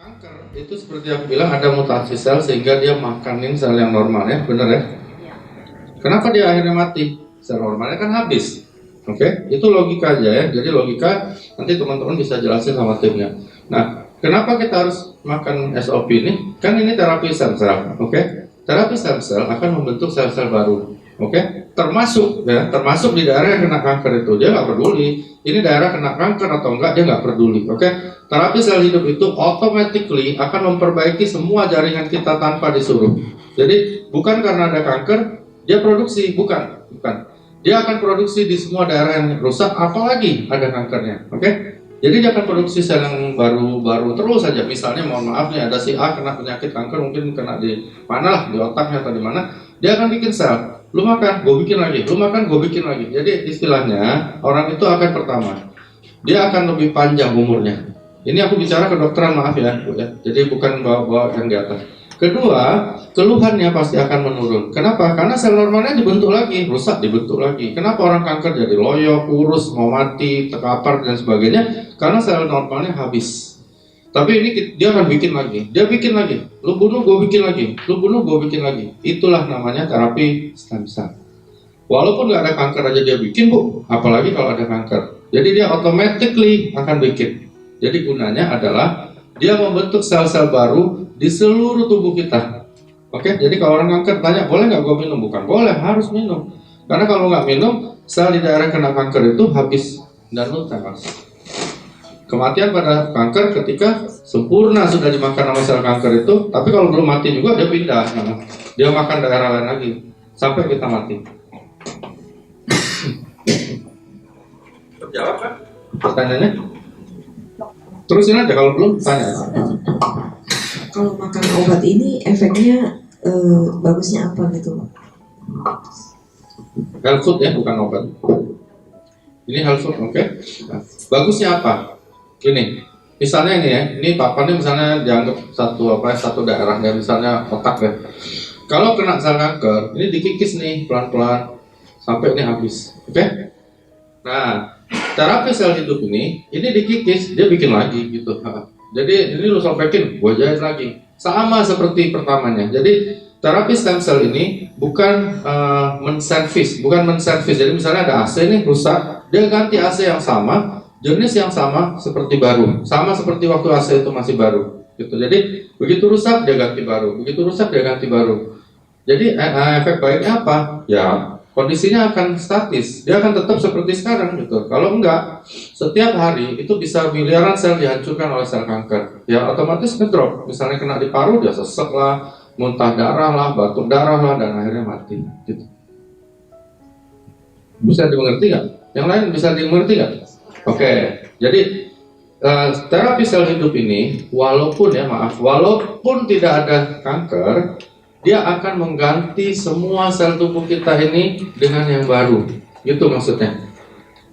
Kanker itu seperti yang aku bilang ada mutasi sel sehingga dia makanin sel yang normal ya, benar ya? Kenapa dia akhirnya mati? Sel normalnya kan habis. Oke, itu logika aja ya. Jadi logika nanti teman-teman bisa jelasin sama timnya. Nah, kenapa kita harus makan SOP ini? Kan ini terapi stem cell. Oke, terapi stem cell akan membentuk sel-sel baru. Oke, termasuk di daerah yang kena kanker itu dia nggak peduli. Ini daerah kena kanker atau enggak dia nggak peduli. Oke, terapi sel hidup itu automatically akan memperbaiki semua jaringan kita tanpa disuruh. Jadi bukan karena ada kanker dia produksi, bukan. Dia akan produksi di semua daerah yang rusak, apalagi ada kankernya. Oke, jadi dia akan produksi sel yang baru terus saja. Misalnya mohon maaf nih ada si A kena penyakit kanker, mungkin kena di mana lah, di otaknya atau di mana, dia akan bikin sel. Lu makan, gue bikin lagi. Lu makan, gue bikin lagi. Jadi istilahnya orang itu akan pertama, dia akan lebih panjang umurnya. Ini aku bicara kedokteran, maaf ya, Bu ya. Jadi bukan bawa yang di atas. Kedua, keluhannya pasti akan menurun. Kenapa? Karena sel normalnya dibentuk lagi, rusak dibentuk lagi. Kenapa orang kanker jadi loyo, kurus, mau mati, terkapar dan sebagainya? Karena sel normalnya habis. Tapi ini dia akan bikin lagi. Dia bikin lagi. Lu bunuh, gue bikin lagi. Lu bunuh, gue bikin lagi. Itulah namanya terapi stem cell. Walaupun nggak ada kanker aja dia bikin, Bu. Apalagi kalau ada kanker. Jadi dia automatically akan bikin. Jadi gunanya adalah dia membentuk sel-sel baru di seluruh tubuh kita. Oke, jadi kalau orang kanker tanya, boleh nggak gue minum? Bukan boleh, harus minum. Karena kalau nggak minum, sel di daerah kena kanker itu habis dan tewas. Kematian pada kanker ketika sempurna sudah dimakan sama sel kanker itu, tapi kalau belum mati juga dia pindah, dia makan daerah lain lagi sampai kita mati. Terjawab kan pertanyaannya? Terusin aja kalau belum tanya. Kalau makan obat ini efeknya bagusnya apa gitu? Health food ya, bukan obat. Ini health food, oke? Nah, bagusnya apa? Gini, misalnya ini ya, ini papan ini misalnya dianggap satu daerah ya, misalnya otak ya. Kalau kena sel kanker, ini dikikis nih pelan-pelan sampai ini habis, oke? Nah, terapi sel hidup ini dikikis, dia bikin lagi gitu. Jadi ini lu sopekin, gue jahit lagi. Sama seperti pertamanya. Jadi terapi stem cell ini bukan menservis. Jadi misalnya ada AC nih rusak, dia ganti AC yang sama, jenis yang sama seperti baru. Sama seperti waktu AC itu masih baru. Gitu. Jadi begitu rusak dia ganti baru, begitu rusak dia ganti baru. Jadi efek baiknya apa? Ya kondisinya akan statis, dia akan tetap seperti sekarang gitu. Kalau enggak, setiap hari itu bisa miliaran sel dihancurkan oleh sel kanker. Ya otomatis ngedrop. Misalnya kena di paru dia sesek lah, muntah darah lah, batuk darah lah, dan akhirnya mati. Gitu. Bisa dimengerti nggak? Yang lain bisa dimengerti nggak? Oke. Jadi terapi sel hidup ini, walaupun tidak ada kanker, dia akan mengganti semua sel tubuh kita ini dengan yang baru. Gitu maksudnya.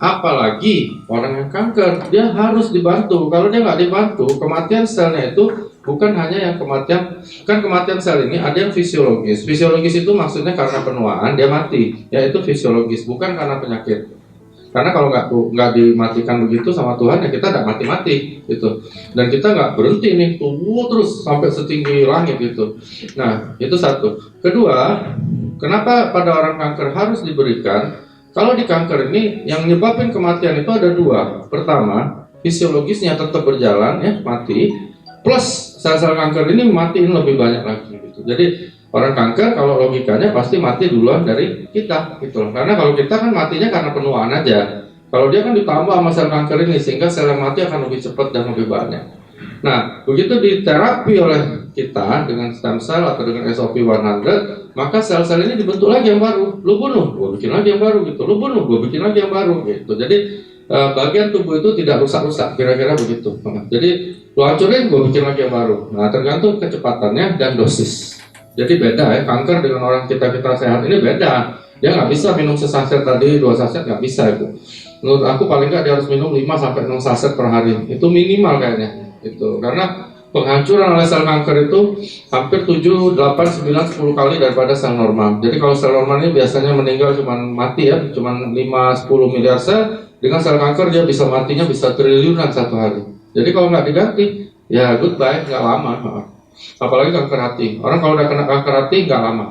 Apalagi orang yang kanker, dia harus dibantu. Kalau dia nggak dibantu, kematian selnya itu bukan hanya yang kematian. Kan kematian sel ini ada yang fisiologis. Fisiologis itu maksudnya karena penuaan, dia mati. Yaitu fisiologis, bukan karena penyakit. Karena kalau nggak dimatikan begitu sama Tuhan, ya kita nggak mati-mati gitu. Dan kita nggak berhenti nih tumbuh terus sampai setinggi langit gitu. Nah itu satu. Kedua, kenapa pada orang kanker harus diberikan? Kalau di kanker ini yang nyebabin kematian itu ada dua. Pertama, fisiologisnya tetap berjalan ya mati. Plus sel-sel kanker ini matiin lebih banyak lagi gitu. Jadi orang kanker kalau logikanya pasti mati duluan dari kita gitu. Karena kalau kita kan matinya karena penuaan aja. Kalau dia kan ditambah sama sel kanker ini sehingga sel yang mati akan lebih cepat dan lebih banyak. Nah, begitu diterapi oleh kita dengan stem cell atau dengan SOP 100, maka sel-sel ini dibentuk lagi yang baru. Lu bunuh, gue bikin lagi yang baru gitu. Lu bunuh, gue bikin lagi yang baru gitu. Jadi bagian tubuh itu tidak rusak-rusak, kira-kira begitu. Jadi lu hancurin, gue bikin lagi yang baru. Nah, tergantung kecepatannya dan dosis. Jadi beda ya, kanker dengan orang kita sehat ini beda. Dia nggak bisa minum sesaset tadi, 2 saset nggak bisa itu. Menurut aku paling nggak dia harus minum 5-6 saset per hari. Itu minimal kayaknya. Itu karena penghancuran oleh sel kanker itu hampir 7, 8, 9, 10 kali daripada sel normal. Jadi kalau sel normal ini biasanya meninggal cuma mati ya, cuma 5-10 miliar sel. Dengan sel kanker dia bisa matinya bisa triliunan satu hari. Jadi kalau nggak diganti, ya goodbye, nggak lama. Apalagi kanker hati. Orang kalau udah kena kanker hati nggak lama.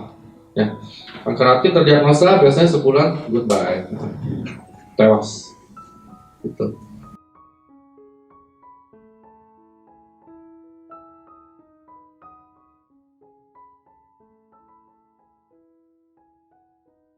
Ya, kanker hati terdiagnosa biasanya sebulan goodbye, tewas. Gitu.